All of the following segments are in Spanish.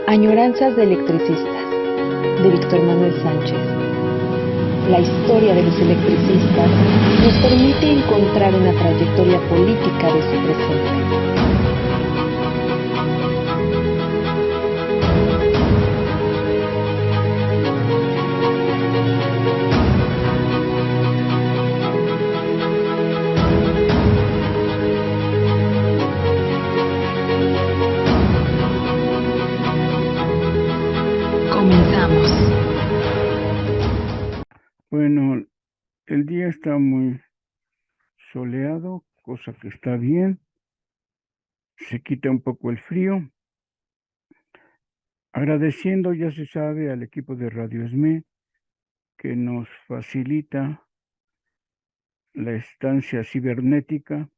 Añoranzas de electricistas, de Víctor Manuel Sánchez. La historia de los electricistas nos permite encontrar una trayectoria política de su presente. Comenzamos. Bueno, el día está muy soleado, cosa que está bien. Se quita un poco el frío. Agradeciendo, ya se sabe, al equipo de Radio ESME que nos facilita la estancia cibernética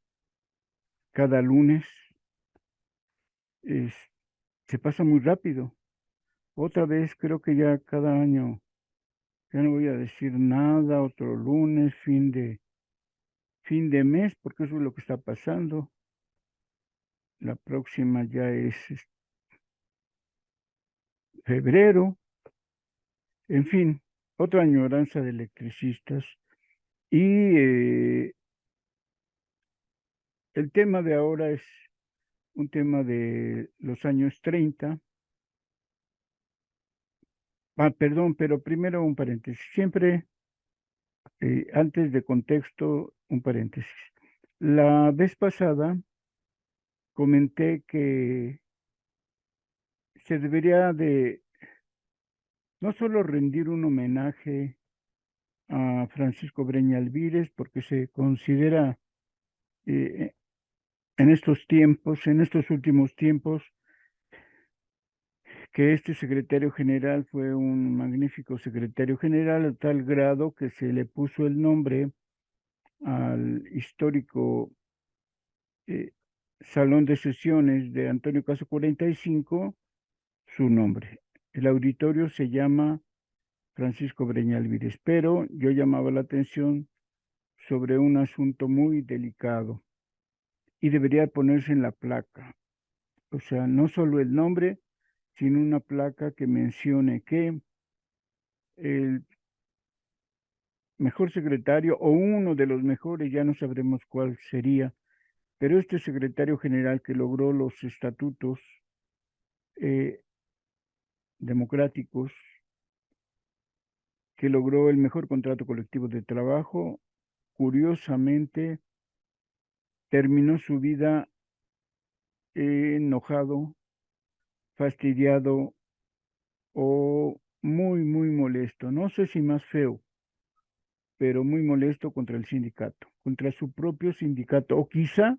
cada lunes. Es- Se pasa muy rápido. Otra vez creo que ya cada año, ya no voy a decir nada, otro lunes, fin de mes, porque eso es lo que está pasando. La próxima ya es febrero. En fin, otra añoranza de electricistas. Y el tema de ahora es un tema de los años 30. Perdón, pero primero un paréntesis. Siempre, antes de contexto, un paréntesis. La vez pasada comenté que se debería de no solo rendir un homenaje a Francisco Breña Alvírez, porque se considera eh, en estos tiempos, en estos últimos tiempos, que este secretario general fue un magnífico secretario general a tal grado que se le puso el nombre al histórico eh, Salón de Sesiones de Antonio Caso 45, su nombre. El auditorio se llama Francisco Breña Alvírez, pero yo llamaba la atención sobre un asunto muy delicado y debería ponerse en la placa. O sea, no solo el nombre, sino una placa que mencione que el mejor secretario o uno de los mejores, ya no sabremos cuál sería, pero este secretario general que logró los estatutos eh, democráticos, que logró el mejor contrato colectivo de trabajo, curiosamente terminó su vida enojado, fastidiado o muy, muy molesto. No sé si más feo, pero muy molesto contra el sindicato, contra su propio sindicato o quizá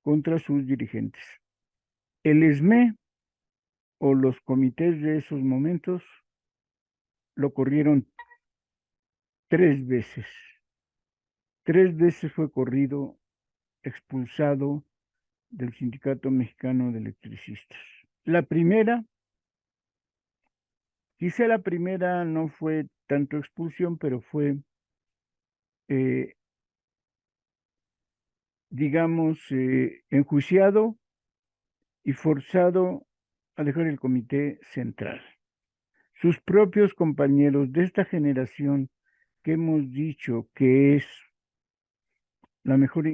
contra sus dirigentes. El ESME o los comités de esos momentos lo corrieron 3 veces. 3 veces fue corrido, expulsado del Sindicato Mexicano de Electricistas. La primera, quizá la primera no fue tanto expulsión, pero fue, eh, digamos, enjuiciado y forzado a dejar el comité central. Sus propios compañeros de esta generación que hemos dicho que es la mejor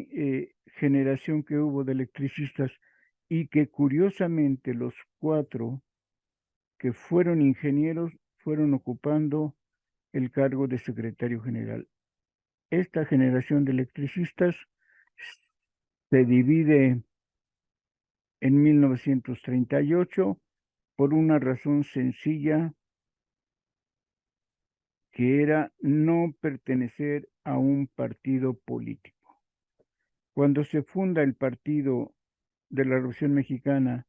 generación que hubo de electricistas y que curiosamente los 4 que fueron ingenieros fueron ocupando el cargo de secretario general. Esta generación de electricistas se divide en 1938 por una razón sencilla, que era no pertenecer a un partido político. Cuando se funda el Partido de la Revolución Mexicana,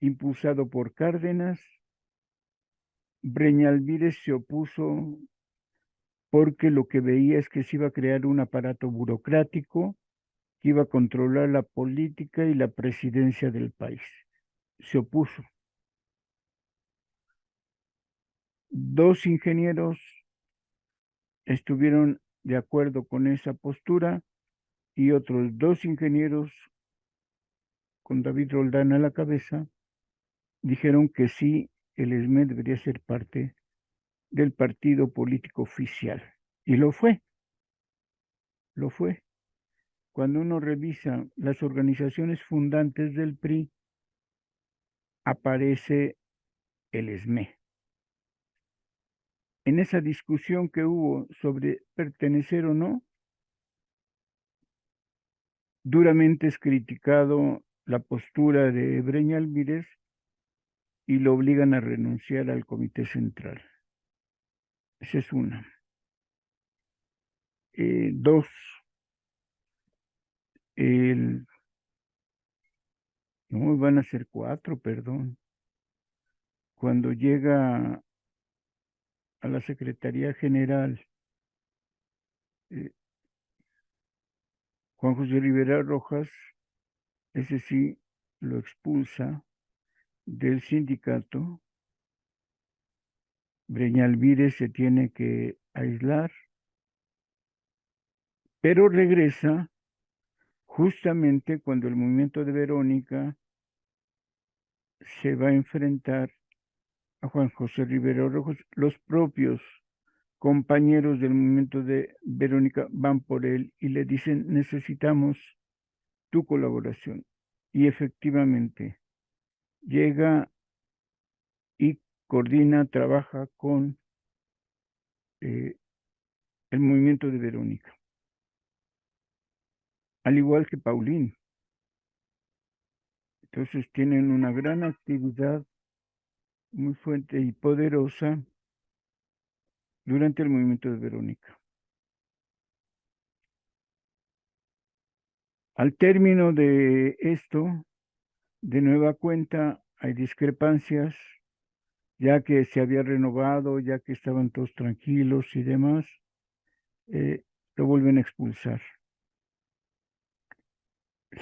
impulsado por Cárdenas, Breña Alvírez se opuso porque lo que veía es que se iba a crear un aparato burocrático que iba a controlar la política y la presidencia del país. Se opuso. 2 ingenieros estuvieron de acuerdo con esa postura y otros 2 ingenieros, con David Roldán a la cabeza, dijeron que sí el ESME debería ser parte del partido político oficial. Y lo fue, lo fue. Cuando uno revisa las organizaciones fundantes del PRI, aparece el ESME. En esa discusión que hubo sobre pertenecer o no, duramente es criticado la postura de Breña Alvírez y lo obligan a renunciar al Comité Central. Esa es una. Dos, no, van a ser cuatro, perdón. Cuando llega a la Secretaría General, Juan José Rivera Rojas, ese sí lo expulsa del sindicato. Breña Alvírez se tiene que aislar, pero regresa justamente cuando el movimiento de Verónica se va a enfrentar a Juan José Rivera Rojas. Los propios compañeros del movimiento de Verónica van por él y le dicen, necesitamos tu colaboración. Y efectivamente, llega y coordina, trabaja con el movimiento de Verónica. Al igual que Paulín. Entonces tienen una gran actividad muy fuerte y poderosa durante el movimiento de Verónica. Al término de esto, de nueva cuenta, hay discrepancias, ya que se había renovado, ya que estaban todos tranquilos y demás, lo vuelven a expulsar.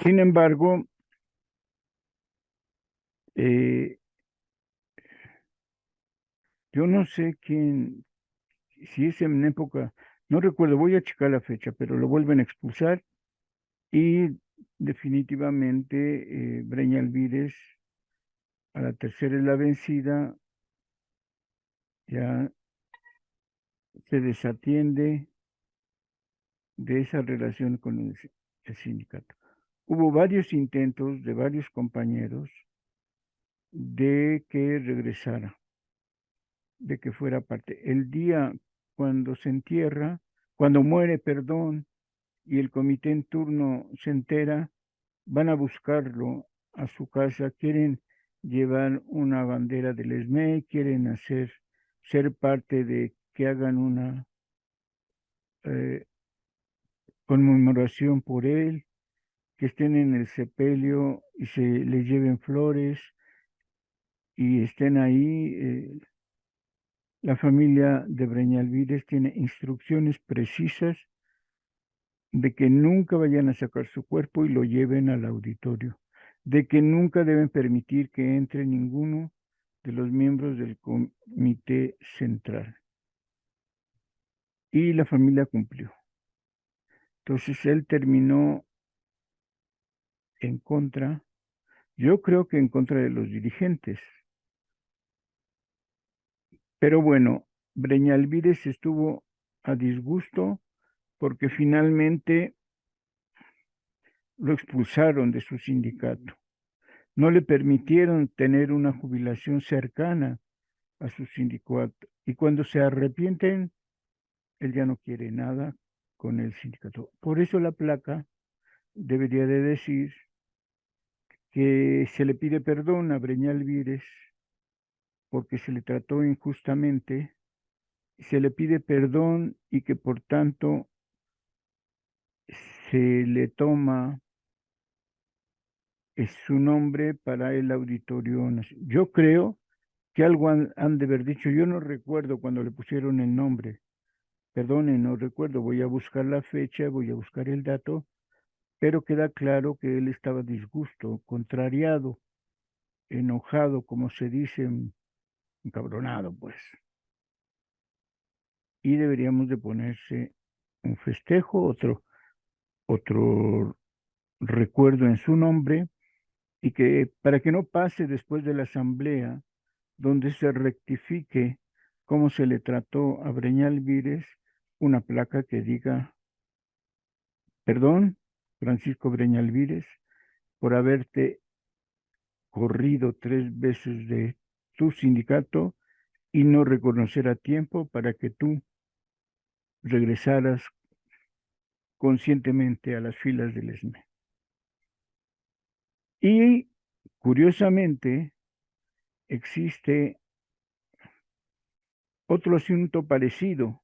Sin embargo, yo no sé quién, si es en época, no recuerdo, voy a checar la fecha, pero lo vuelven a expulsar y definitivamente Breña Alvírez a la tercera es la vencida, ya se desatiende de esa relación con el sindicato. Hubo varios intentos de varios compañeros de que regresara, de que fuera parte. El día cuando se entierra, cuando muere, perdón, y el comité en turno se entera, van a buscarlo a su casa, quieren llevar una bandera del ESME, quieren ser parte de que hagan una conmemoración por él, que estén en el sepelio y se les lleven flores y estén ahí. La familia de Breña Alvírez tiene instrucciones precisas de que nunca vayan a sacar su cuerpo y lo lleven al auditorio, de que nunca deben permitir que entre ninguno de los miembros del comité central. Y la familia cumplió. Entonces él terminó en contra, yo creo que en contra de los dirigentes. Pero bueno, Breña Alvírez estuvo a disgusto porque finalmente lo expulsaron de su sindicato. No le permitieron tener una jubilación cercana a su sindicato. Y cuando se arrepienten, él ya no quiere nada con el sindicato. Por eso la placa debería de decir que se le pide perdón a Breña Alvírez porque se le trató injustamente, se le pide perdón y que por tanto se le toma su nombre para el Auditorio Nacional. Yo creo que algo han de haber dicho, yo no recuerdo cuando le pusieron el nombre, perdone, no recuerdo, voy a buscar la fecha, voy a buscar el dato, pero queda claro que él estaba disgusto, contrariado, enojado, como se dice, encabronado, pues. Y deberíamos de ponerse un festejo, otro recuerdo en su nombre, y que para que no pase después de la asamblea donde se rectifique cómo se le trató a Breñal Vírez, una placa que diga, perdón, Francisco Breñal Vírez, por haberte corrido 3 veces de tu sindicato y no reconocer a tiempo para que tú regresaras conscientemente a las filas del ESME. Y curiosamente existe otro asunto parecido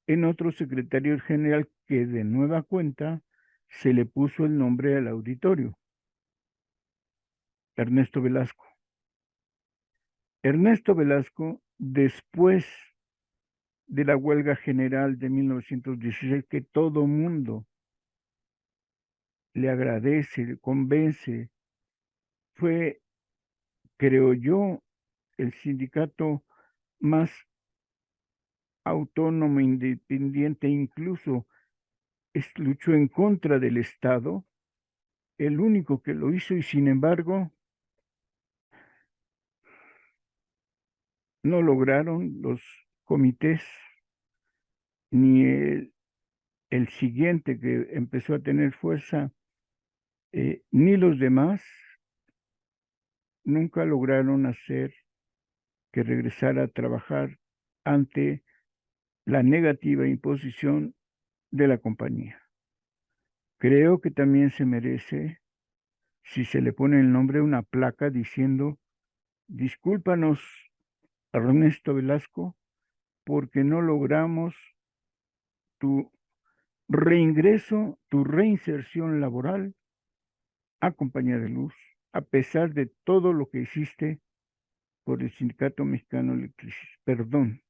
en otro secretario general que de nueva cuenta se le puso el nombre al auditorio, Ernesto Velasco. Ernesto Velasco, después de la huelga general de 1916, que todo mundo le agradece, le convence, fue, creo yo, el sindicato más autónomo, independiente, incluso luchó en contra del Estado, el único que lo hizo y sin embargo no lograron los comités ni el siguiente que empezó a tener fuerza, ni los demás nunca lograron hacer que regresara a trabajar ante la negativa imposición de la compañía. Creo que también se merece, si se le pone el nombre, una placa diciendo, discúlpanos, Ernesto Velasco, porque no logramos tu reingreso, tu reinserción laboral a Compañía de Luz, a pesar de todo lo que hiciste por el Sindicato Mexicano de Electricidad. Perdón.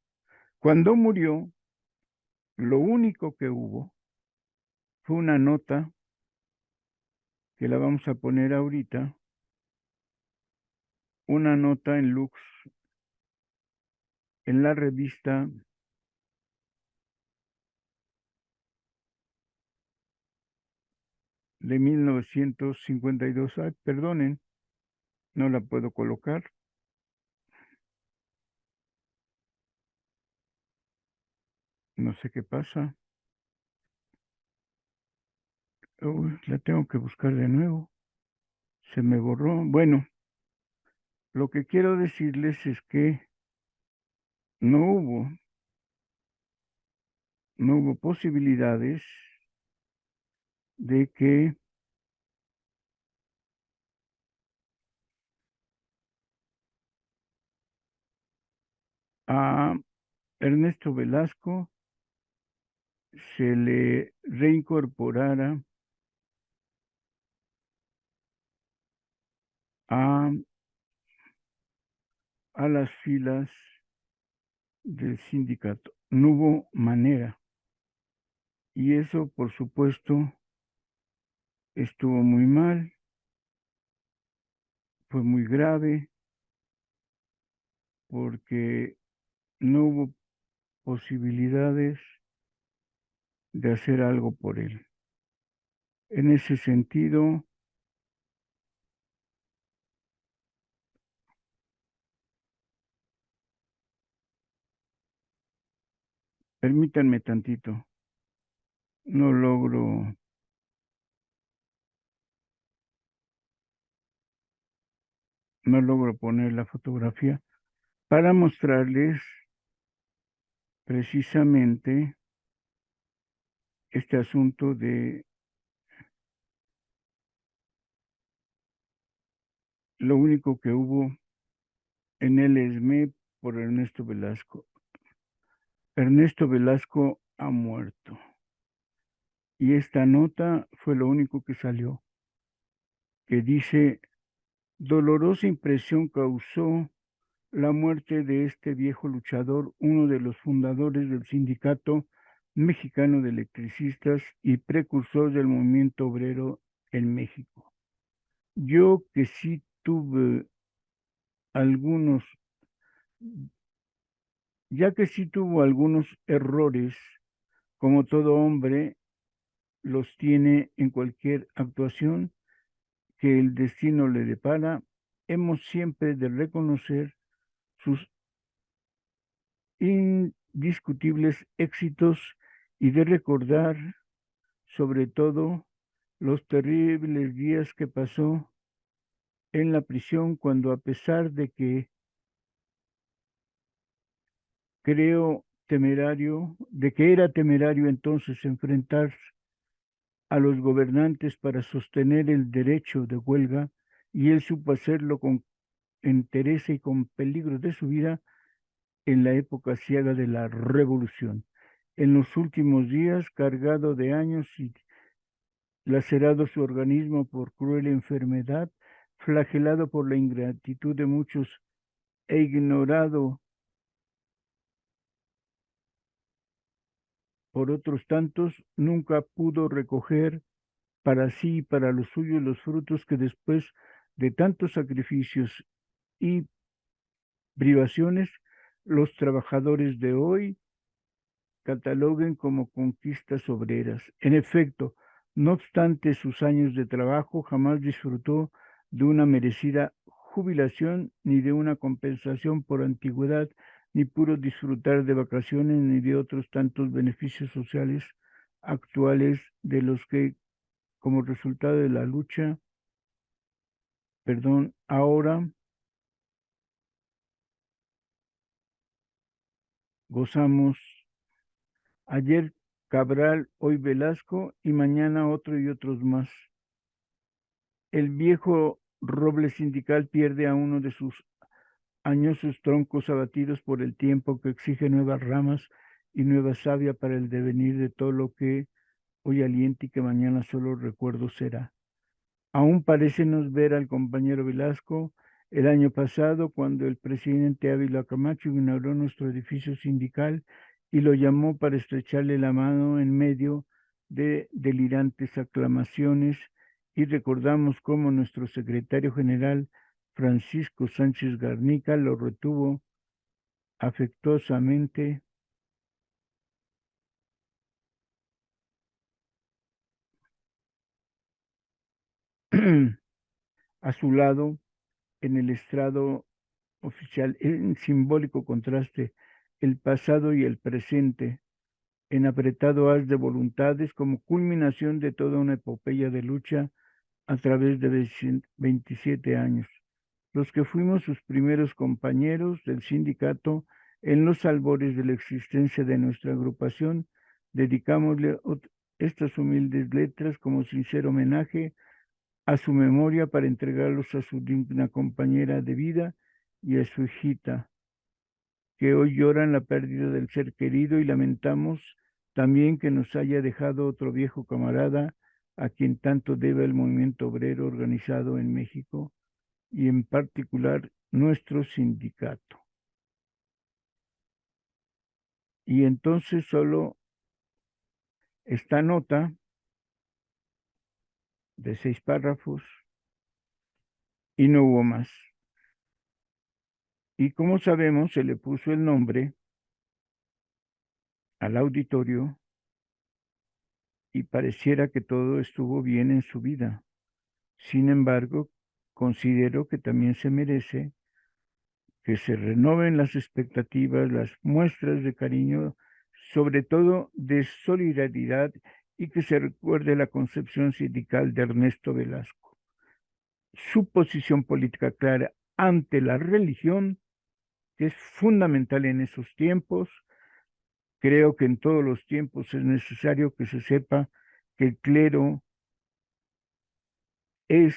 Cuando murió, lo único que hubo fue una nota que la vamos a poner ahorita, una nota en Lux, en la revista de 1952. Ay, perdonen, no la puedo colocar. No sé qué pasa. Uy, la tengo que buscar de nuevo. Se me borró. Bueno, lo que quiero decirles es que no hubo, no hubo posibilidades de que a Ernesto Velasco se le reincorporara a, a las filas del sindicato. No hubo manera. Y eso, por supuesto, estuvo muy mal, fue muy grave, porque no hubo posibilidades de hacer algo por él. En ese sentido, permítanme tantito, no logro, no logro poner la fotografía para mostrarles precisamente este asunto de lo único que hubo en el ESME por Ernesto Velasco. Ernesto Velasco ha muerto. Y esta nota fue lo único que salió, que dice, dolorosa impresión causó la muerte de este viejo luchador, uno de los fundadores del Sindicato Mexicano de Electricistas y precursor del movimiento obrero en México. Yo que sí tuve algunos, ya que sí tuvo algunos errores, como todo hombre los tiene en cualquier actuación que el destino le depara, hemos siempre de reconocer sus indiscutibles éxitos y de recordar, sobre todo, los terribles días que pasó en la prisión cuando, a pesar de que de que era temerario entonces enfrentarse a los gobernantes para sostener el derecho de huelga, y él supo hacerlo con entereza y con peligro de su vida en la época ciega de la revolución. En los últimos días, cargado de años y lacerado su organismo por cruel enfermedad, flagelado por la ingratitud de muchos e ignorado por otros tantos, nunca pudo recoger para sí y para los suyos los frutos que después de tantos sacrificios y privaciones, los trabajadores de hoy cataloguen como conquistas obreras. En efecto, no obstante sus años de trabajo, jamás disfrutó de una merecida jubilación, ni de una compensación por antigüedad, ni pudo disfrutar de vacaciones, ni de otros tantos beneficios sociales actuales de los que, como resultado de la lucha, ahora gozamos. Ayer Cabral, hoy Velasco y mañana otro y otros más. El viejo roble sindical pierde a uno de sus añosos troncos abatidos por el tiempo, que exige nuevas ramas y nueva savia para el devenir de todo lo que hoy alienta y que mañana solo recuerdo será. Aún parécenos ver al compañero Velasco el año pasado, cuando el presidente Ávila Camacho inauguró nuestro edificio sindical y lo llamó para estrecharle la mano en medio de delirantes aclamaciones, y recordamos cómo nuestro secretario general Francisco Sánchez Garnica lo retuvo afectuosamente a su lado en el estrado oficial, en simbólico contraste, el pasado y el presente, en apretado haz de voluntades, como culminación de toda una epopeya de lucha a través de 27 años. Los que fuimos sus primeros compañeros del sindicato en los albores de la existencia de nuestra agrupación, dedicámosle estas humildes letras como sincero homenaje a su memoria, para entregarlos a su digna compañera de vida y a su hijita, que hoy lloran la pérdida del ser querido, y lamentamos también que nos haya dejado otro viejo camarada a quien tanto debe el movimiento obrero organizado en México, y en particular nuestro sindicato. Y entonces solo esta nota de 6 párrafos y no hubo más. Y como sabemos, se le puso el nombre al auditorio y pareciera que todo estuvo bien en su vida. Sin embargo, considero que también se merece que se renueven las expectativas, las muestras de cariño, sobre todo de solidaridad, y que se recuerde la concepción sindical de Ernesto Velasco, su posición política clara ante la religión, que es fundamental en esos tiempos. Creo que en todos los tiempos es necesario que se sepa que el clero es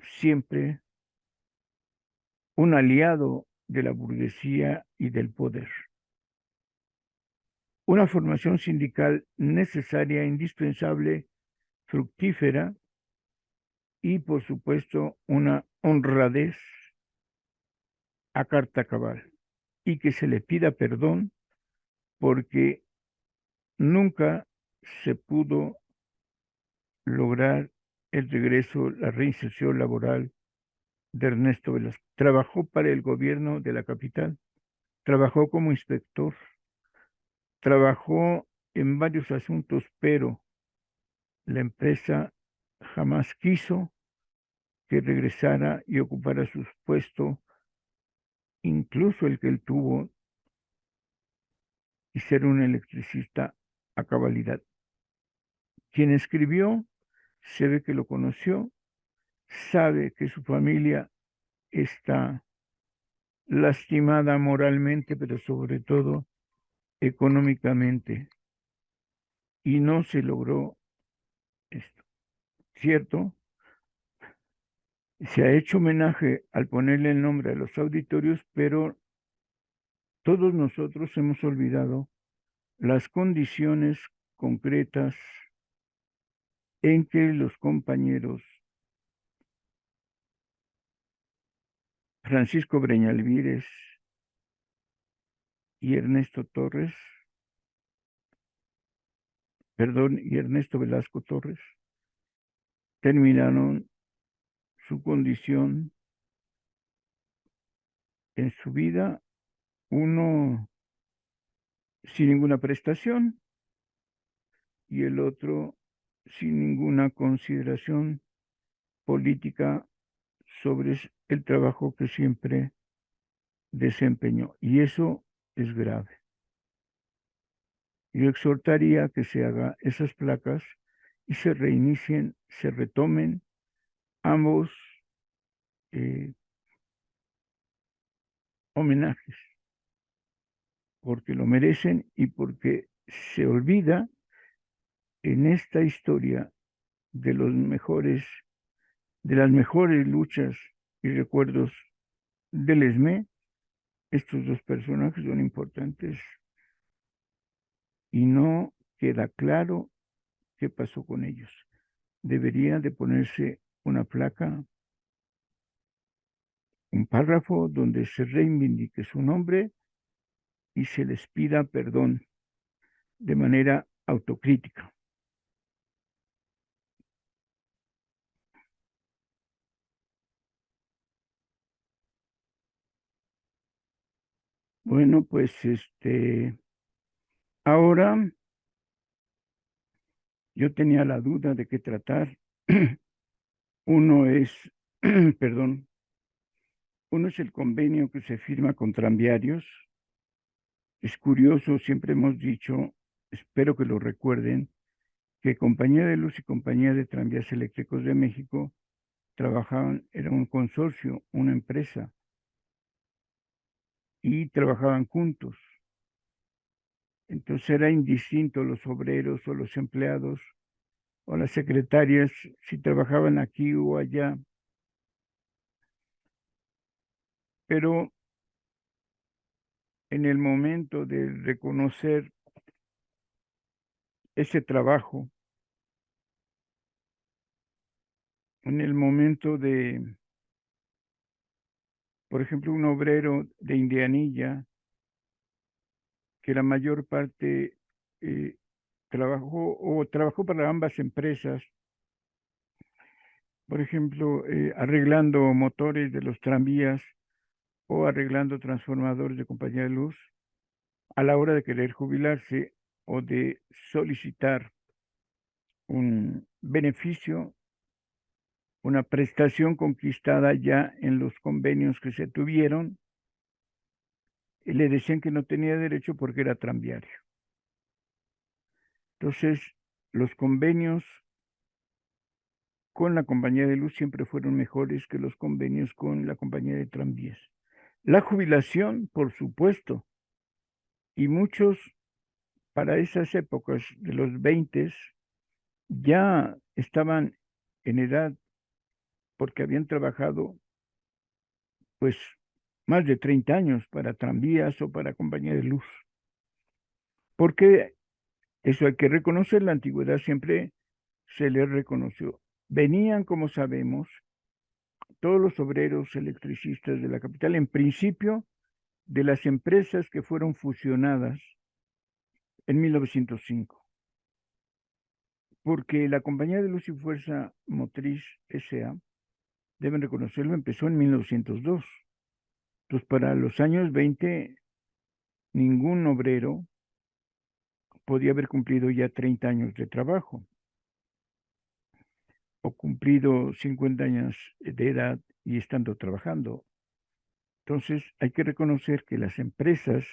siempre un aliado de la burguesía y del poder. Una formación sindical necesaria, indispensable, fructífera, y por supuesto una honradez a carta cabal, y que se le pida perdón porque nunca se pudo lograr el regreso, la reinserción laboral de Ernesto Velasco. Trabajó para el gobierno de la capital, trabajó como inspector, trabajó en varios asuntos, pero la empresa jamás quiso que regresara y ocupara su puesto incluso el que él tuvo, y ser un electricista a cabalidad. Quien escribió se ve que lo conoció, sabe que su familia está lastimada moralmente, pero sobre todo económicamente, y no se logró esto. ¿Cierto? Se ha hecho homenaje al ponerle el nombre a los auditorios, pero todos nosotros hemos olvidado las condiciones concretas en que los compañeros Francisco Breñalvírez y Ernesto Torres, perdón, y Ernesto Velasco Torres, terminaron su condición en su vida, uno sin ninguna prestación y el otro sin ninguna consideración política sobre el trabajo que siempre desempeñó. Y eso es grave. Yo exhortaría que se haga esas placas y se reinicien, se retomen ambos eh, homenajes, porque lo merecen y porque se olvida en esta historia de los mejores, de las mejores luchas y recuerdos del ESME. Estos dos personajes son importantes y no queda claro qué pasó con ellos. Debería de ponerse una placa, un párrafo donde se reivindique su nombre y se les pida perdón de manera autocrítica. Bueno, pues ahora yo tenía la duda de qué tratar. Uno es, perdón, uno es el convenio que se firma con tranviarios. Es curioso, siempre hemos dicho, espero que lo recuerden, que Compañía de Luz y Compañía de Tranvías Eléctricos de México trabajaban, era un consorcio, una empresa, y trabajaban juntos. Entonces era indistinto los obreros o los empleados o las secretarias si trabajaban aquí o allá. Pero en el momento de reconocer ese trabajo, en el momento de, por ejemplo, un obrero de Indianilla, que la mayor parte eh, trabajó para ambas empresas, por ejemplo, arreglando motores de los tranvías o arreglando transformadores de compañía de luz, a la hora de querer jubilarse o de solicitar un beneficio, una prestación conquistada ya en los convenios que se tuvieron, y le decían que no tenía derecho porque era tranviario. Entonces, los convenios con la compañía de luz siempre fueron mejores que los convenios con la compañía de tranvías. La jubilación, por supuesto, y muchos para esas épocas de los 20 ya estaban en edad porque habían trabajado pues más de 30 años para tranvías o para compañía de luz. Porque eso hay que reconocer, la antigüedad siempre se les reconoció. Venían, como sabemos, todos los obreros electricistas de la capital, en principio, de las empresas que fueron fusionadas en 1905, porque la Compañía de Luz y Fuerza Motriz S.A., deben reconocerlo, empezó en 1902. Entonces, para los años 20, ningún obrero podía haber cumplido ya 30 años de trabajo o cumplido 50 años de edad y estando trabajando. Entonces, hay que reconocer que las empresas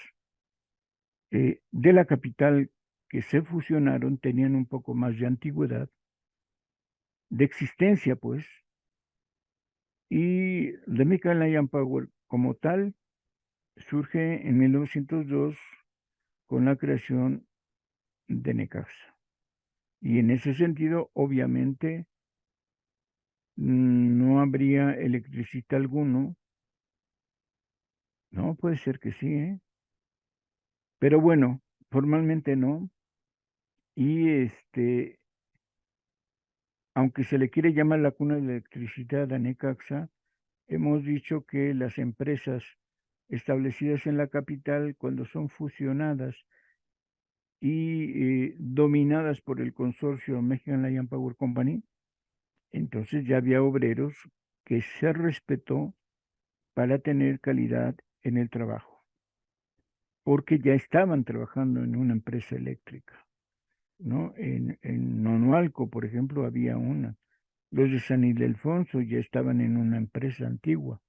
de la capital que se fusionaron tenían un poco más de antigüedad, de existencia, pues, y The Michael Iron Power como tal surge en 1902 con la creación de Necaxa. Y en ese sentido, obviamente, no habría electricista alguno. No, puede ser que sí, ¿eh? Pero bueno, formalmente no. Y aunque se le quiere llamar la cuna de la electricidad a Necaxa, hemos dicho que las empresas establecidas en la capital, cuando son fusionadas y dominadas por el consorcio Mexican Lion Power Company, entonces ya había obreros que se respetó para tener calidad en el trabajo, porque ya estaban trabajando en una empresa eléctrica, ¿no? En Nonualco, por ejemplo, había una. Los de San Ildefonso ya estaban en una empresa antigua.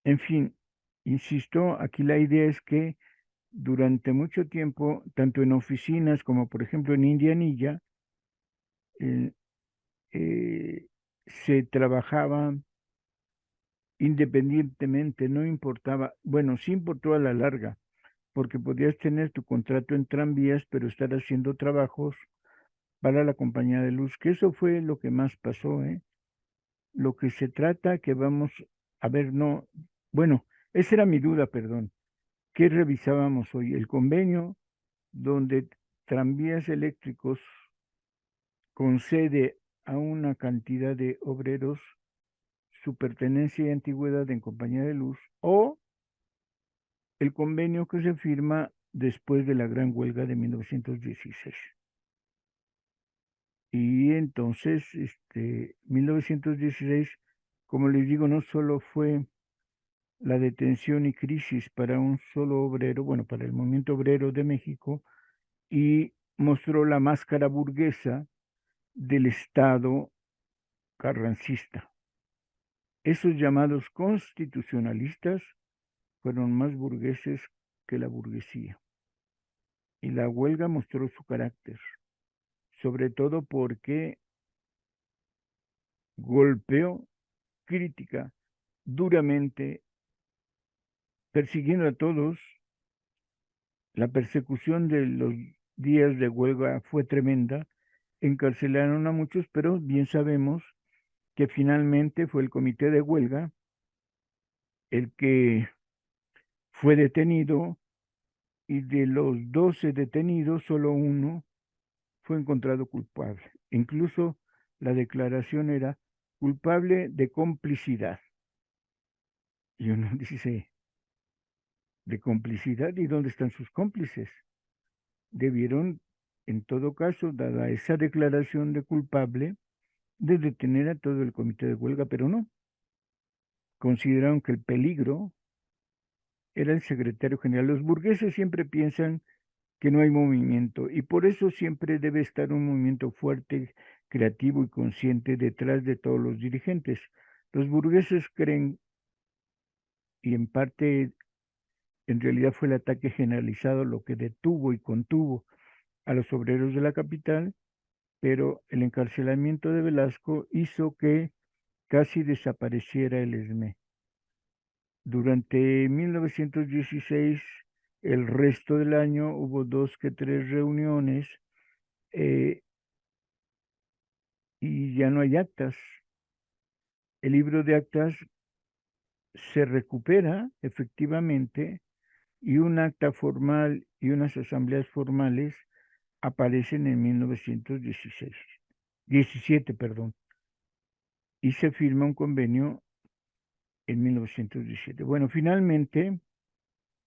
En fin, insisto, aquí la idea es que durante mucho tiempo, tanto en oficinas como por ejemplo en Indianilla, eh, eh, se trabajaba independientemente, no importaba, bueno, sí importó a la larga, porque podías tener tu contrato en tranvías, pero estar haciendo trabajos para la compañía de luz, que eso fue lo que más pasó, ¿eh? Lo que se trata que vamos a ver, no, bueno, esa era mi duda, perdón. ¿Qué revisábamos hoy? El convenio donde tranvías eléctricos concede a una cantidad de obreros su pertenencia y antigüedad en compañía de luz, o el convenio que se firma después de la gran huelga de 1916. Y entonces, 1916, como les digo, no solo fue la detención y crisis para un solo obrero, bueno, para el movimiento obrero de México, y mostró la máscara burguesa del Estado carrancista. Esos llamados constitucionalistas fueron más burgueses que la burguesía. Y la huelga mostró su carácter, sobre todo porque golpeó, crítica duramente, persiguiendo a todos. La persecución de los días de huelga fue tremenda, encarcelaron a muchos, pero bien sabemos que finalmente fue el comité de huelga el que fue detenido, y de los 12 detenidos, solo uno fue encontrado culpable. Incluso la declaración era culpable de complicidad. Y uno dice, ¿de complicidad? ¿Y dónde están sus cómplices? Debieron, en todo caso, dada esa declaración de culpable, de detener a todo el comité de huelga, pero no. Consideraron que el peligro era el secretario general. Los burgueses siempre piensan que no hay movimiento, y por eso siempre debe estar un movimiento fuerte, creativo y consciente detrás de todos los dirigentes. Los burgueses creen, y en parte en realidad fue el ataque generalizado lo que detuvo y contuvo a los obreros de la capital, pero el encarcelamiento de Velasco hizo que casi desapareciera el ESME. Durante 1916, el resto del año, hubo 2 que 3 reuniones, eh, y ya no hay actas. El libro de actas se recupera efectivamente, y un acta formal y unas asambleas formales aparecen en 1917, perdón, y se firma un convenio en 1917. Bueno, finalmente,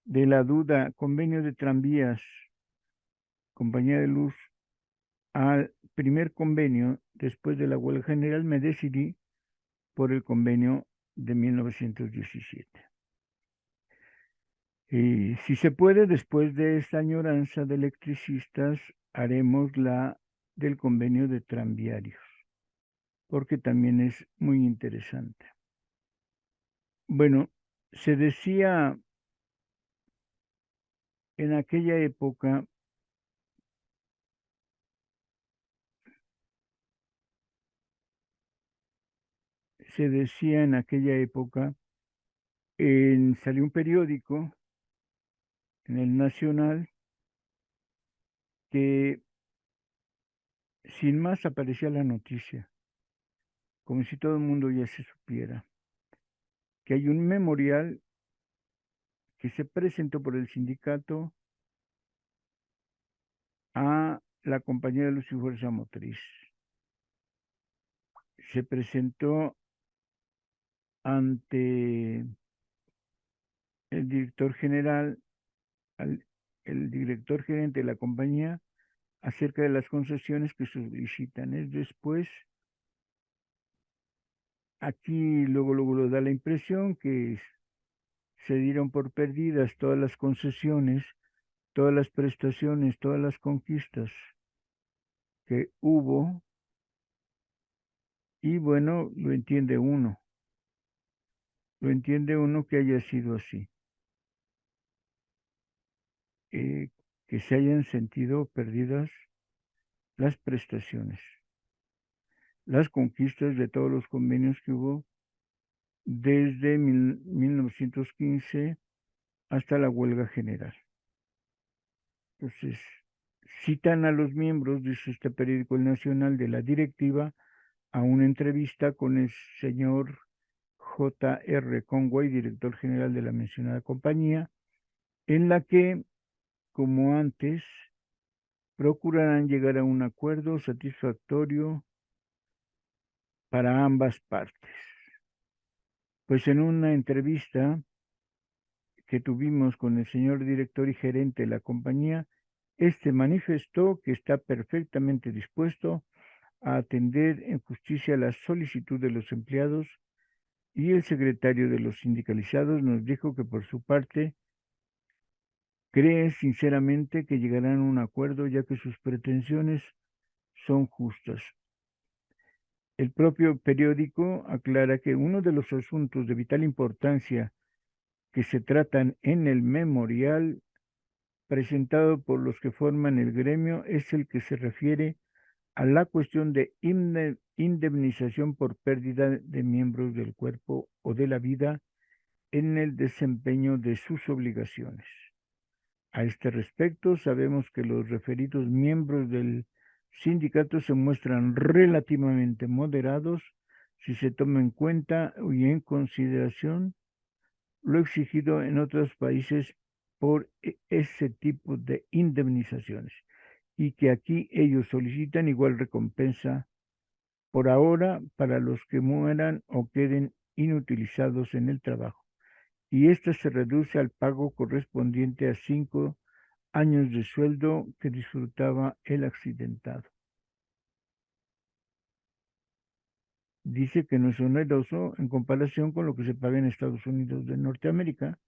de la duda, convenio de tranvías, compañía de luz, al primer convenio después de la huelga general, me decidí por el convenio de 1917. Y si se puede, después de esta añoranza de electricistas, haremos la del convenio de tranviarios, porque también es muy interesante. Bueno, Se decía en aquella época, salió un periódico en el Nacional que sin más aparecía la noticia, como si todo el mundo ya se supiera, que hay un memorial que se presentó por el sindicato a la compañía de luz y fuerza motriz. Se presentó ante el director general, el director gerente de la compañía, acerca de las concesiones que solicitan. Es después, aquí luego lo da la impresión que se dieron por perdidas todas las concesiones, todas las prestaciones, todas las conquistas que hubo, y bueno, lo entiende uno que haya sido así, eh, que se hayan sentido perdidas las prestaciones, las conquistas de todos los convenios que hubo desde 1915 hasta la huelga general. Entonces, citan a los miembros, dice este periódico El Nacional, de la directiva a una entrevista con el señor J.R. Conway, director general de la mencionada compañía, en la que, como antes, procurarán llegar a un acuerdo satisfactorio para ambas partes. Pues en una entrevista que tuvimos con el señor director y gerente de la compañía, este manifestó que está perfectamente dispuesto a atender en justicia la solicitud de los empleados, y el secretario de los sindicalizados nos dijo que por su parte cree sinceramente que llegarán a un acuerdo, ya que sus pretensiones son justas. El propio periódico aclara que uno de los asuntos de vital importancia que se tratan en el memorial presentado por los que forman el gremio es el que se refiere a la cuestión de indemnización por pérdida de miembros del cuerpo o de la vida en el desempeño de sus obligaciones. A este respecto, sabemos que los referidos miembros del sindicato se muestran relativamente moderados si se toma en cuenta y en consideración lo exigido en otros países por ese tipo de indemnizaciones, y que aquí ellos solicitan igual recompensa por ahora para los que mueran o queden inutilizados en el trabajo, y ésta se reduce al pago correspondiente a 5 años de sueldo que disfrutaba el accidentado. Dice que no es oneroso en comparación con lo que se paga en Estados Unidos de Norteamérica,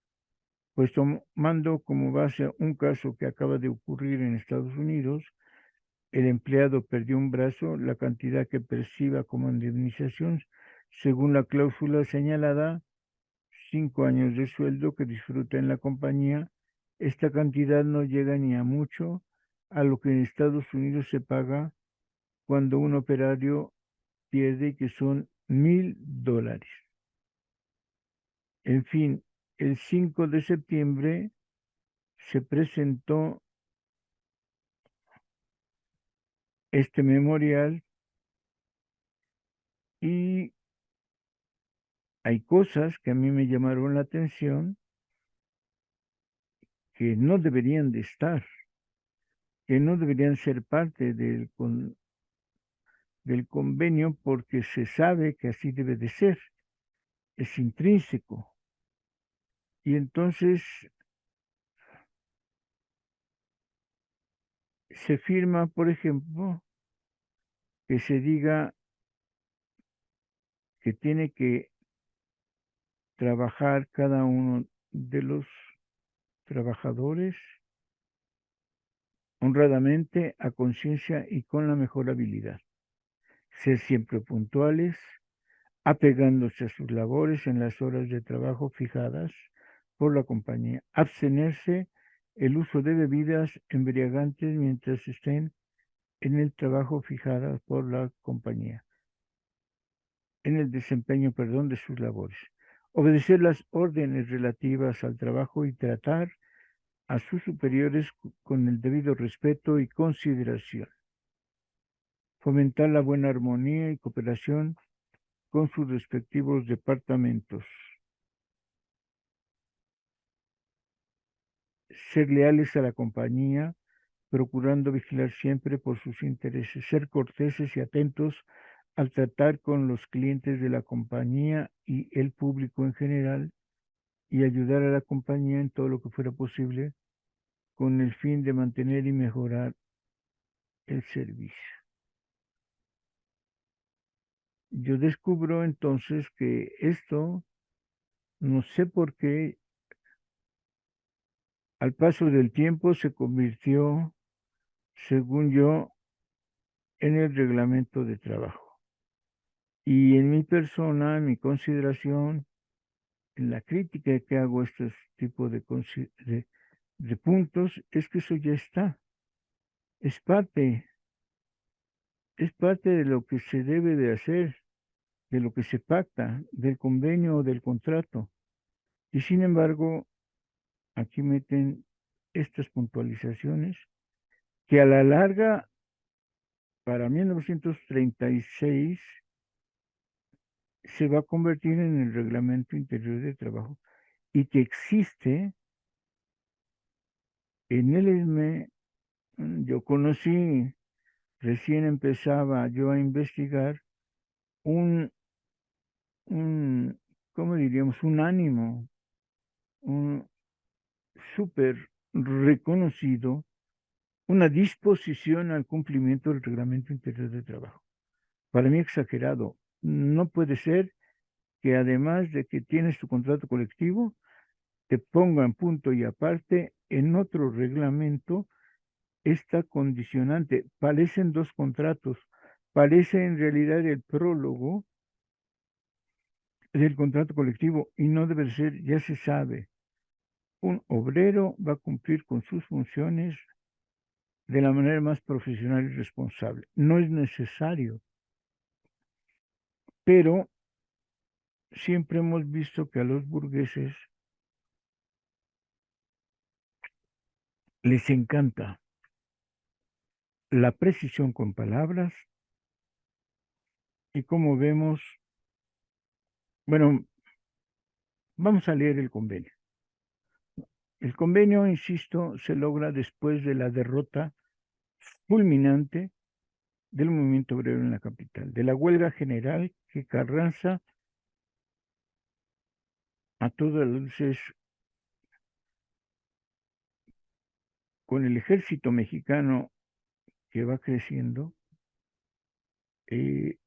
pues tomando como base un caso que acaba de ocurrir en Estados Unidos. El empleado perdió un brazo, la cantidad que perciba como indemnización, según la cláusula señalada, 5 años de sueldo que disfruta en la compañía. Esta cantidad no llega ni a mucho a lo que en Estados Unidos se paga cuando un operario pierde, que son $1,000. En fin, el 5 de septiembre se presentó este memorial, y hay cosas que a mí me llamaron la atención que no deberían de estar, que no deberían ser parte del convenio, porque se sabe que así debe de ser, es intrínseco. Y entonces se firma, por ejemplo, que se diga que tiene que trabajar cada uno de los trabajadores honradamente, a conciencia y con la mejor habilidad. Ser siempre puntuales, apegándose a sus labores en las horas de trabajo fijadas por la compañía, abstenerse el uso de bebidas embriagantes mientras estén en el trabajo fijadas por la compañía, en el desempeño, perdón, de sus labores, obedecer las órdenes relativas al trabajo y tratar a sus superiores con el debido respeto y consideración, fomentar la buena armonía y cooperación con sus respectivos departamentos, ser leales a la compañía, procurando vigilar siempre por sus intereses, ser corteses y atentos al tratar con los clientes de la compañía y el público en general, y ayudar a la compañía en todo lo que fuera posible con el fin de mantener y mejorar el servicio. Yo descubro entonces que esto, no sé por qué, al paso del tiempo se convirtió, según yo, en el reglamento de trabajo. Y en mi persona, en mi consideración, en la crítica que hago a estos tipos de puntos, es que eso ya está. Es parte, es parte de lo que se debe de hacer, de lo que se pacta, del convenio o del contrato. Y sin embargo, aquí meten estas puntualizaciones que a la larga, para 1936, se va a convertir en el Reglamento Interior de Trabajo y que existe en el ESME. Yo conocí, recién empezaba yo a investigar un, un ¿cómo diríamos? Un ánimo, un súper reconocido, una disposición al cumplimiento del Reglamento Interior de Trabajo. Para mí exagerado. No puede ser que además de que tienes tu contrato colectivo, te pongan punto y aparte en otro reglamento esta condicionante. Parecen dos contratos, parece en realidad el prólogo del contrato colectivo y no debe ser, ya se sabe. Un obrero va a cumplir con sus funciones de la manera más profesional y responsable. No es necesario, pero siempre hemos visto que a los burgueses les encanta la precisión con palabras y como vemos, bueno, vamos a leer el convenio. El convenio, insisto, se logra después de la derrota fulminante del movimiento obrero en la capital, de la huelga general que Carranza, a todas luces, con el ejército mexicano que va creciendo, que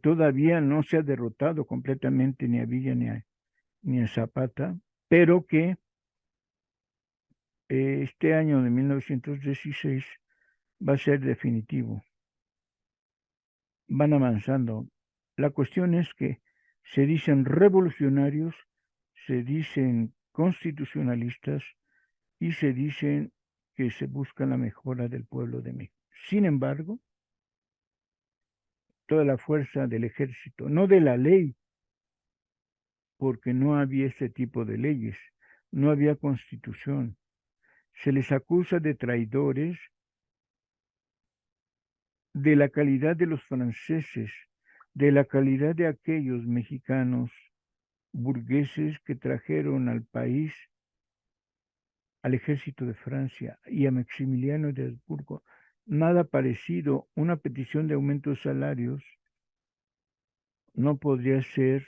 todavía no se ha derrotado completamente ni a Villa ni a Zapata, pero que este año de 1916 va a ser definitivo. Van avanzando. La cuestión es que se dicen revolucionarios, se dicen constitucionalistas y se dicen que se busca la mejora del pueblo de México. Sin embargo, toda la fuerza del ejército, no de la ley, porque no había ese tipo de leyes, no había constitución. Se les acusa de traidores, de la calidad de los franceses, de la calidad de aquellos mexicanos burgueses que trajeron al país al ejército de Francia y a Maximiliano de Habsburgo. Nada parecido, una petición de aumento de salarios no podría ser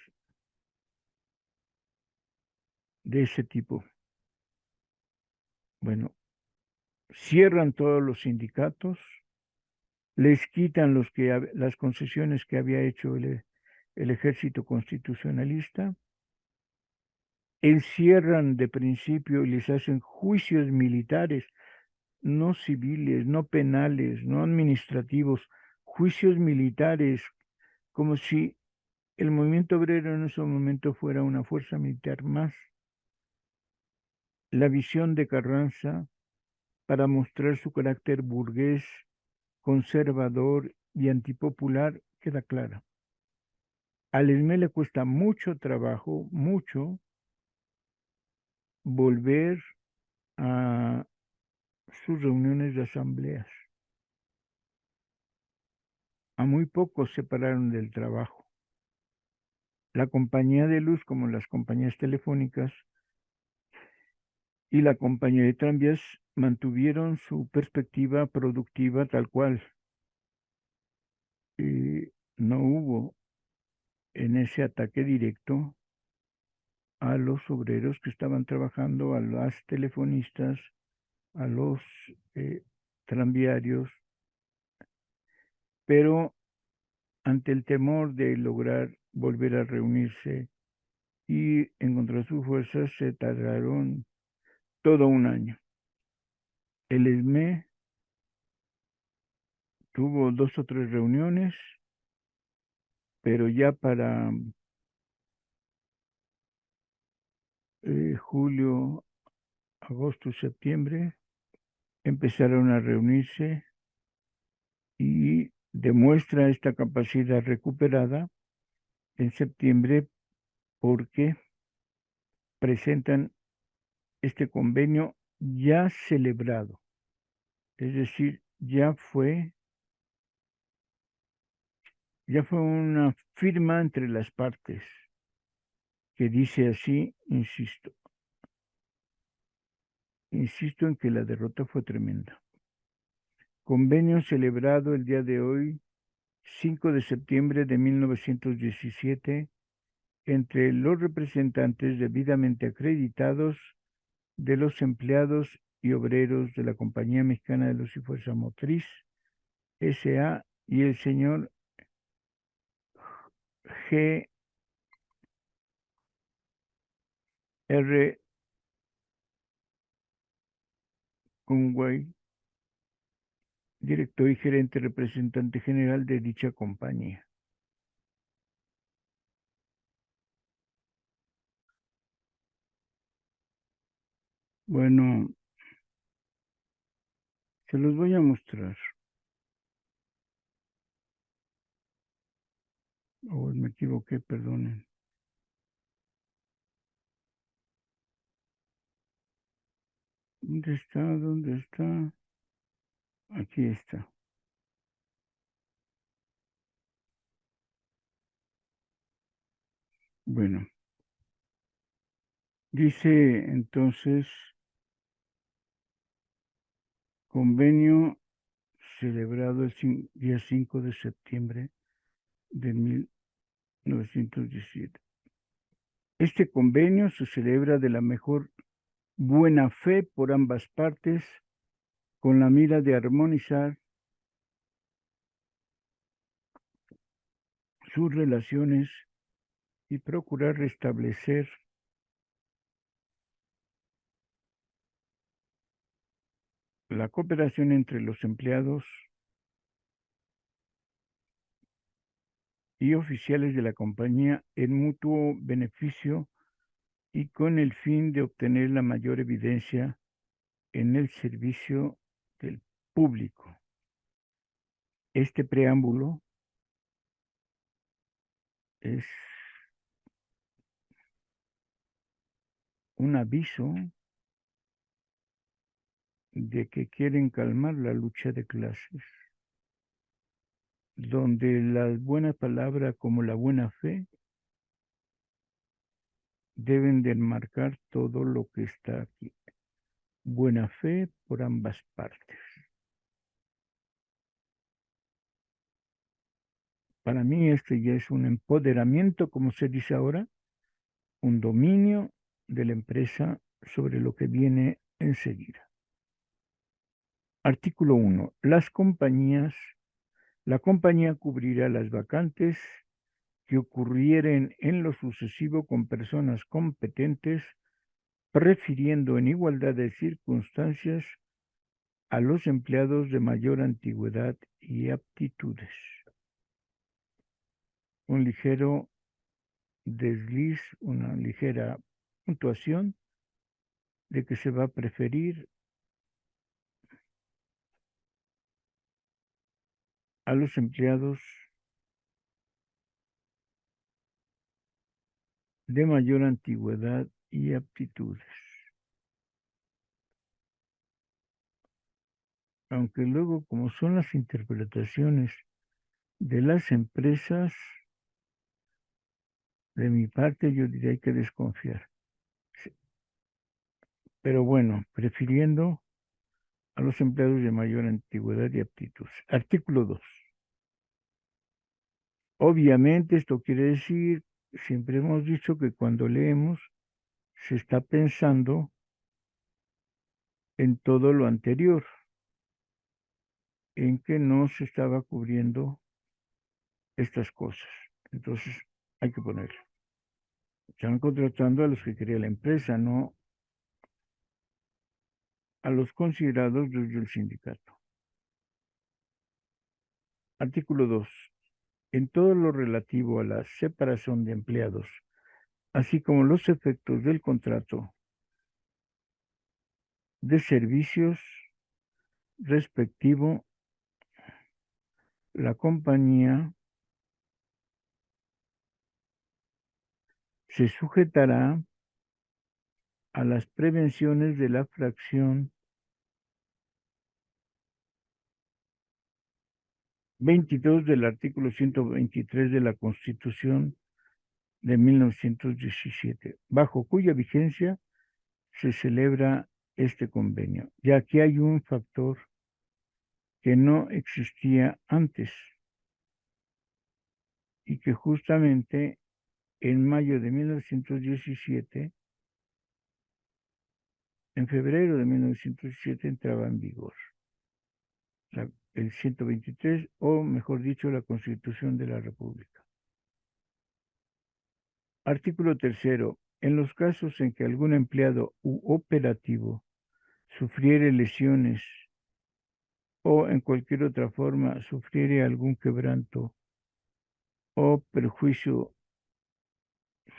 de ese tipo. Bueno, cierran todos los sindicatos, les quitan las concesiones que había hecho el ejército constitucionalista, encierran de principio y les hacen juicios militares, no civiles, no penales, no administrativos, juicios militares, como si el movimiento obrero en ese momento fuera una fuerza militar más. La visión de Carranza para mostrar su carácter burgués, conservador y antipopular queda clara. Al ESME le cuesta mucho trabajo, mucho, volver a sus reuniones de asambleas. A muy pocos se separaron del trabajo. La compañía de luz, como las compañías telefónicas y la compañía de tranvías, mantuvieron su perspectiva productiva tal cual. No hubo en ese ataque directo a los obreros que estaban trabajando, a las telefonistas, a los tranviarios, pero ante el temor de lograr volver a reunirse y encontrar sus fuerzas, se tardaron todo un año. El ESME tuvo 2 o 3 reuniones, pero ya para julio, agosto, septiembre, empezaron a reunirse y demuestra esta capacidad recuperada en septiembre porque presentan este convenio ya celebrado, es decir, ya fue una firma entre las partes que dice así, insisto en que la derrota fue tremenda. Convenio celebrado el día de hoy, 5 de septiembre de 1917, entre los representantes debidamente acreditados de los empleados y obreros de la Compañía Mexicana de Luz y Fuerza Motriz, S.A., y el señor G. R. Conway, director y gerente representante general de dicha compañía. Bueno, se los voy a mostrar. Me equivoqué, perdonen. ¿Dónde está? ¿Dónde está? Aquí está. Bueno, dice entonces, convenio celebrado el día 5 de septiembre de 1917. Este convenio se celebra de la mejor buena fe por ambas partes, con la mira de armonizar sus relaciones y procurar restablecer la cooperación entre los empleados y oficiales de la compañía en mutuo beneficio y con el fin de obtener la mayor evidencia en el servicio del público. Este preámbulo es un aviso de que quieren calmar la lucha de clases, donde la buena palabra como la buena fe deben de enmarcar todo lo que está aquí. Buena fe por ambas partes. Para mí este ya es un empoderamiento, como se dice ahora, un dominio de la empresa sobre lo que viene enseguida. Artículo 1. La compañía cubrirá las vacantes que ocurrieren en lo sucesivo con personas competentes, prefiriendo en igualdad de circunstancias a los empleados de mayor antigüedad y aptitudes. Un ligero desliz, una ligera puntuación de que se va a preferir a los empleados de mayor antigüedad y aptitudes. Aunque luego, como son las interpretaciones de las empresas, de mi parte yo diría hay que desconfiar. Sí. Pero bueno, prefiriendo a los empleados de mayor antigüedad y aptitud. Artículo 2. Obviamente esto quiere decir, siempre hemos dicho que cuando leemos se está pensando en todo lo anterior, en que no se estaba cubriendo estas cosas. Entonces hay que ponerlo. Están contratando a los que quería la empresa, no a los considerados desde el sindicato. Artículo 2. En todo lo relativo a la separación de empleados, así como los efectos del contrato de servicios respectivo, la compañía se sujetará a las prevenciones de la fracción 22 del artículo 123 de la Constitución de 1917, bajo cuya vigencia se celebra este convenio. Y aquí hay un factor que no existía antes y que justamente en mayo de 1917, en febrero de 1917 entraba en vigor el 123, o mejor dicho, la Constitución de la República. Artículo 3. En los casos en que algún empleado u operativo sufriere lesiones o en cualquier otra forma sufriere algún quebranto o perjuicio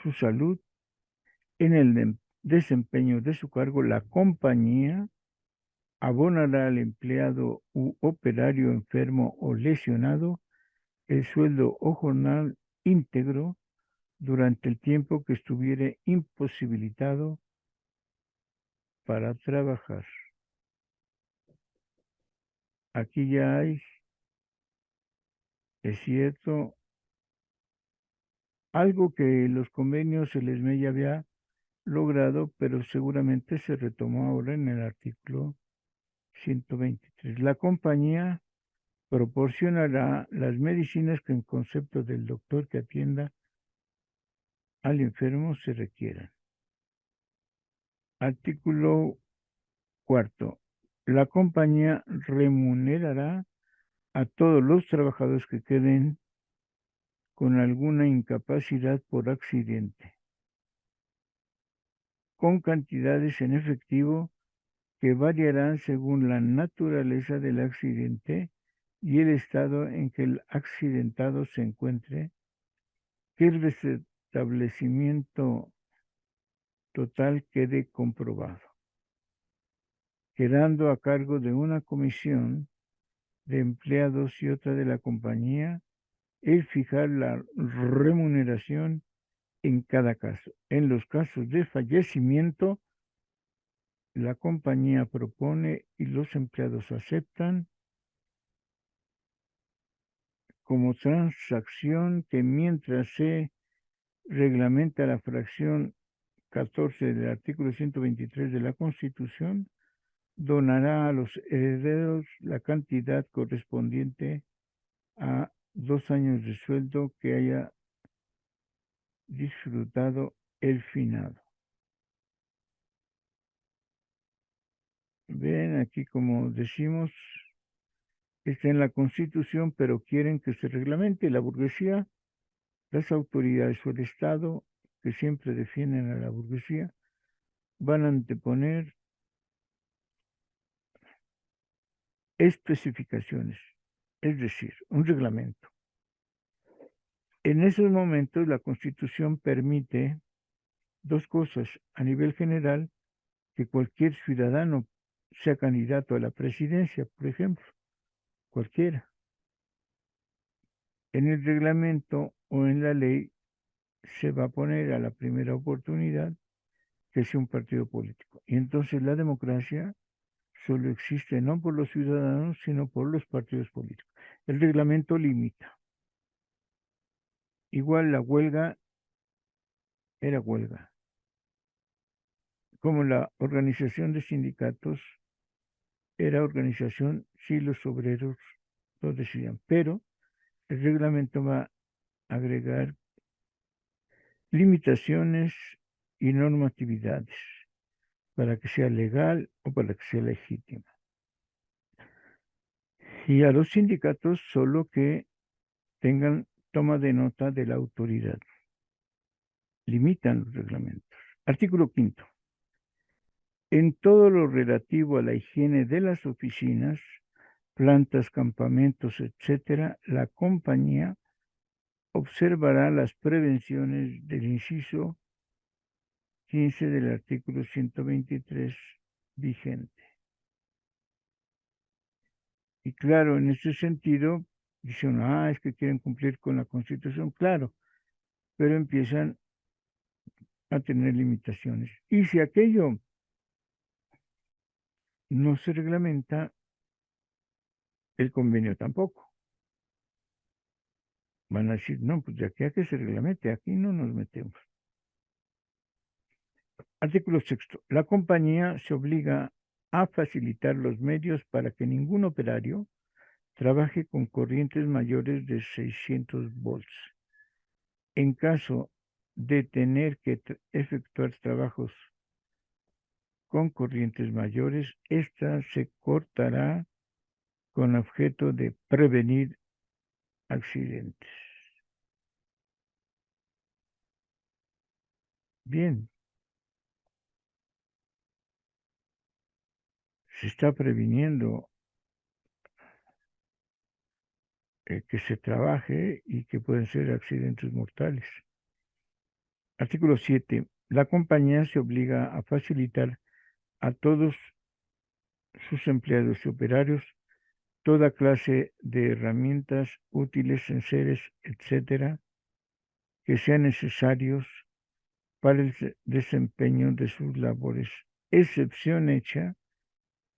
su salud en el desempeño de su cargo, la compañía abonará al empleado u operario enfermo o lesionado el sueldo o jornal íntegro durante el tiempo que estuviere imposibilitado para trabajar. Aquí ya hay, es cierto, algo que los convenios el ESME ya había logrado, pero seguramente se retomó ahora en el artículo 123. La compañía proporcionará las medicinas que en concepto del doctor que atienda al enfermo se requieran. Artículo 4. La compañía remunerará a todos los trabajadores que queden con alguna incapacidad por accidente, con cantidades en efectivo que variarán según la naturaleza del accidente y el estado en que el accidentado se encuentre, que el restablecimiento total quede comprobado, quedando a cargo de una comisión de empleados y otra de la compañía el fijar la remuneración en cada caso. En los casos de fallecimiento, la compañía propone y los empleados aceptan como transacción que mientras se reglamenta la fracción 14 del artículo 123 de la Constitución, donará a los herederos la cantidad correspondiente a 2 años de sueldo que haya disfrutado el finado. Ven aquí, como decimos, está en la Constitución, pero quieren que se reglamente. La burguesía, las autoridades o el Estado, que siempre defienden a la burguesía, van a anteponer especificaciones, es decir, un reglamento. En esos momentos la Constitución permite dos cosas. A nivel general, que cualquier ciudadano sea candidato a la presidencia, por ejemplo, cualquiera. En el reglamento o en la ley se va a poner a la primera oportunidad que sea un partido político. Y entonces la democracia solo existe no por los ciudadanos, sino por los partidos políticos. El reglamento limita. Igual la huelga era huelga. Como la organización de sindicatos era organización si los obreros lo decían. Pero el reglamento va a agregar limitaciones y normatividades para que sea legal o para que sea legítima. Y a los sindicatos solo que tengan toma de nota de la autoridad. Limitan los reglamentos. Artículo 5. En todo lo relativo a la higiene de las oficinas, plantas, campamentos, etcétera, la compañía observará las prevenciones del inciso 15 del artículo 123 vigente. Y claro, en ese sentido, dicen, es que quieren cumplir con la Constitución, claro, pero empiezan a tener limitaciones. Y si aquello no se reglamenta, el convenio tampoco. Van a decir, no, pues de aquí a que se reglamente, aquí no nos metemos. Artículo 6. La compañía se obliga a facilitar los medios para que ningún operario trabaje con corrientes mayores de 600 volts. En caso de tener que efectuar trabajos con corrientes mayores, esta se cortará con objeto de prevenir accidentes. Bien, se está previniendo que se trabaje y que pueden ser accidentes mortales. Artículo 7. La compañía se obliga a facilitar a todos sus empleados y operarios toda clase de herramientas útiles, enseres, etcétera, que sean necesarios para el desempeño de sus labores, excepción hecha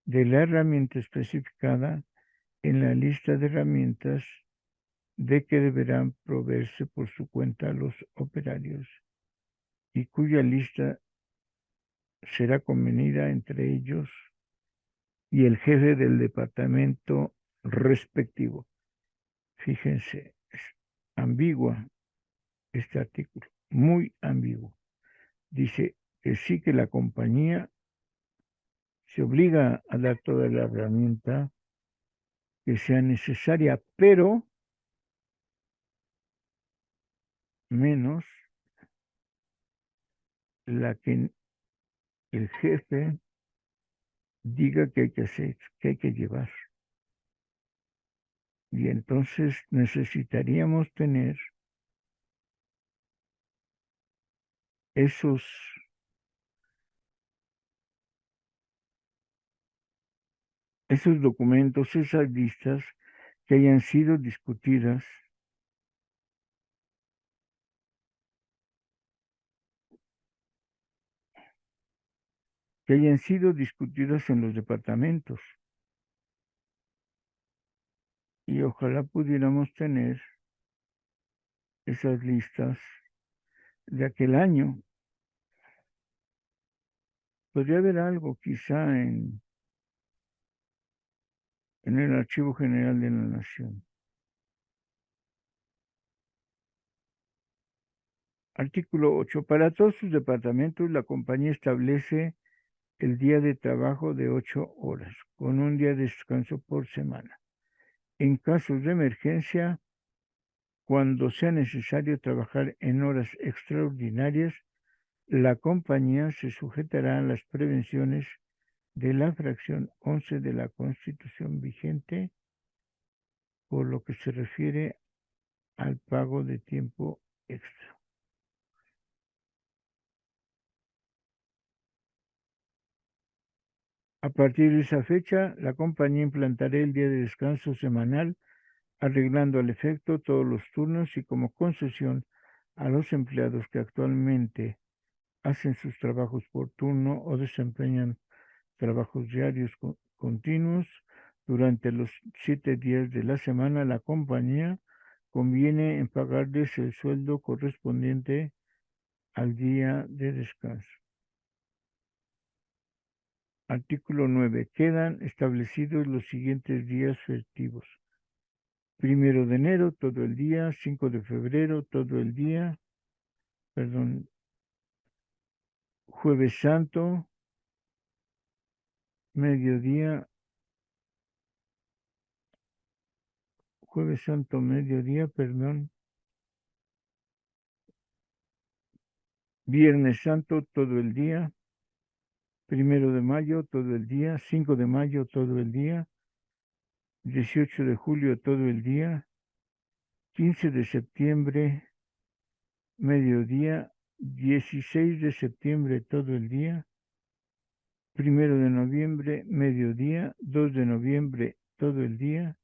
de la herramienta especificada en la lista de herramientas de que deberán proveerse por su cuenta los operarios y cuya lista será convenida entre ellos y el jefe del departamento respectivo. Fíjense, es ambigua este artículo, muy ambiguo. Dice que sí que la compañía se obliga a dar toda la herramienta que sea necesaria, pero menos la que el jefe diga que hay que hacer, que hay que llevar. Y entonces necesitaríamos tener esos documentos, esas listas que hayan sido discutidas en los departamentos. Y ojalá pudiéramos tener esas listas de aquel año. Podría haber algo quizá en el Archivo General de la Nación. Artículo 8. Para todos sus departamentos, la compañía establece el día de trabajo de 8 horas, con un día de descanso por semana. En casos de emergencia, cuando sea necesario trabajar en horas extraordinarias, la compañía se sujetará a las prevenciones de la fracción 11 de la Constitución vigente, por lo que se refiere al pago de tiempo extra. A partir de esa fecha, la compañía implantará el día de descanso semanal, arreglando al efecto todos los turnos y como concesión a los empleados que actualmente hacen sus trabajos por turno o desempeñan trabajos diarios continuos durante los 7 días de la semana, la compañía conviene en pagarles el sueldo correspondiente al día de descanso. Artículo 9. Quedan establecidos los siguientes días festivos. 1 de enero, todo el día. 5 de febrero, todo el día. Jueves Santo, mediodía. Jueves Santo, mediodía, perdón. Viernes Santo, todo el día. 1 de mayo, todo el día. 5 de mayo, todo el día. 18 de julio, todo el día. 15 de septiembre, mediodía. 16 de septiembre, todo el día. 1 de noviembre, mediodía. 2 de noviembre, todo el día.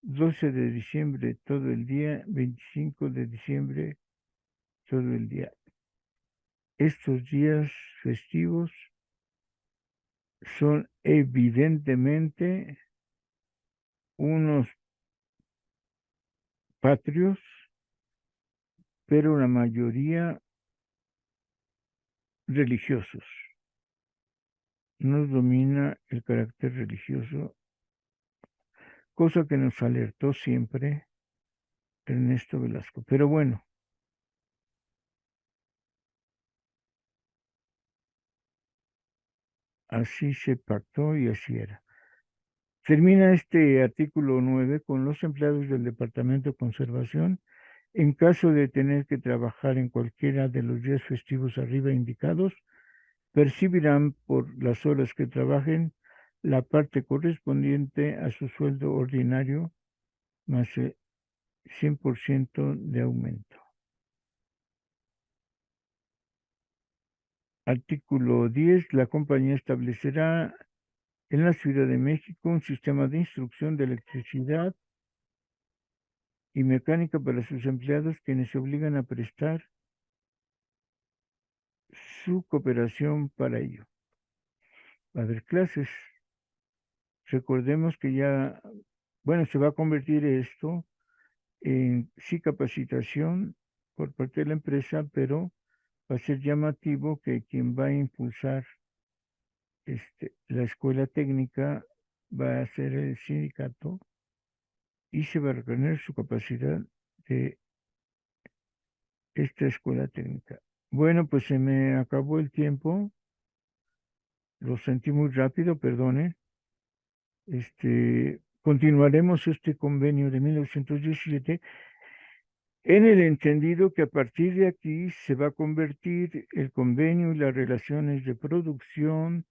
12 de diciembre, todo el día. 25 de diciembre, todo el día. Estos días festivos son evidentemente unos patrios, pero la mayoría religiosos. Nos domina el carácter religioso, cosa que nos alertó siempre Ernesto Velasco. Pero bueno, así se pactó y así era. Termina este artículo 9 con los empleados del Departamento de Conservación. En caso de tener que trabajar en cualquiera de los días festivos arriba indicados, percibirán por las horas que trabajen la parte correspondiente a su sueldo ordinario más el 100% de aumento. Artículo 10. La compañía establecerá en la Ciudad de México un sistema de instrucción de electricidad y mecánica para sus empleados, quienes se obligan a prestar su cooperación para ello. Va a haber clases. Recordemos que ya, bueno, se va a convertir esto en sí capacitación por parte de la empresa, pero va a ser llamativo que quien va a impulsar la escuela técnica va a ser el sindicato y se va a reconocer su capacidad de esta escuela técnica. Bueno, pues se me acabó el tiempo, lo sentí muy rápido, perdone. Continuaremos este convenio de 1917 en el entendido que a partir de aquí se va a convertir el convenio y las relaciones de producción,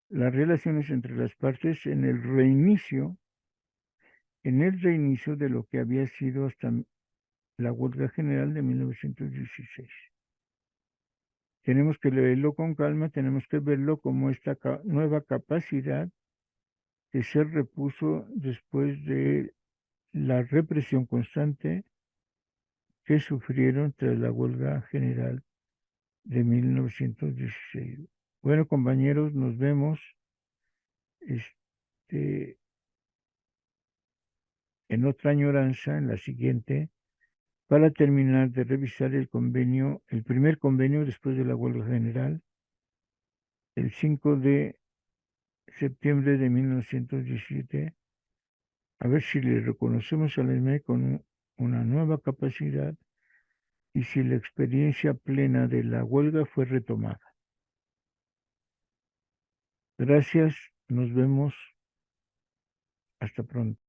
las relaciones entre las partes en el reinicio de lo que había sido hasta la huelga general de 1916. Tenemos que leerlo con calma, tenemos que verlo como esta nueva capacidad que se repuso después de la represión constante que sufrieron tras la huelga general de 1916. Bueno, compañeros, nos vemos este, en otra añoranza, en la siguiente, para terminar de revisar el convenio, el primer convenio después de la huelga general, el 5 de septiembre de 1917, a ver si le reconocemos al SME con una nueva capacidad y si la experiencia plena de la huelga fue retomada. Gracias, nos vemos, hasta pronto.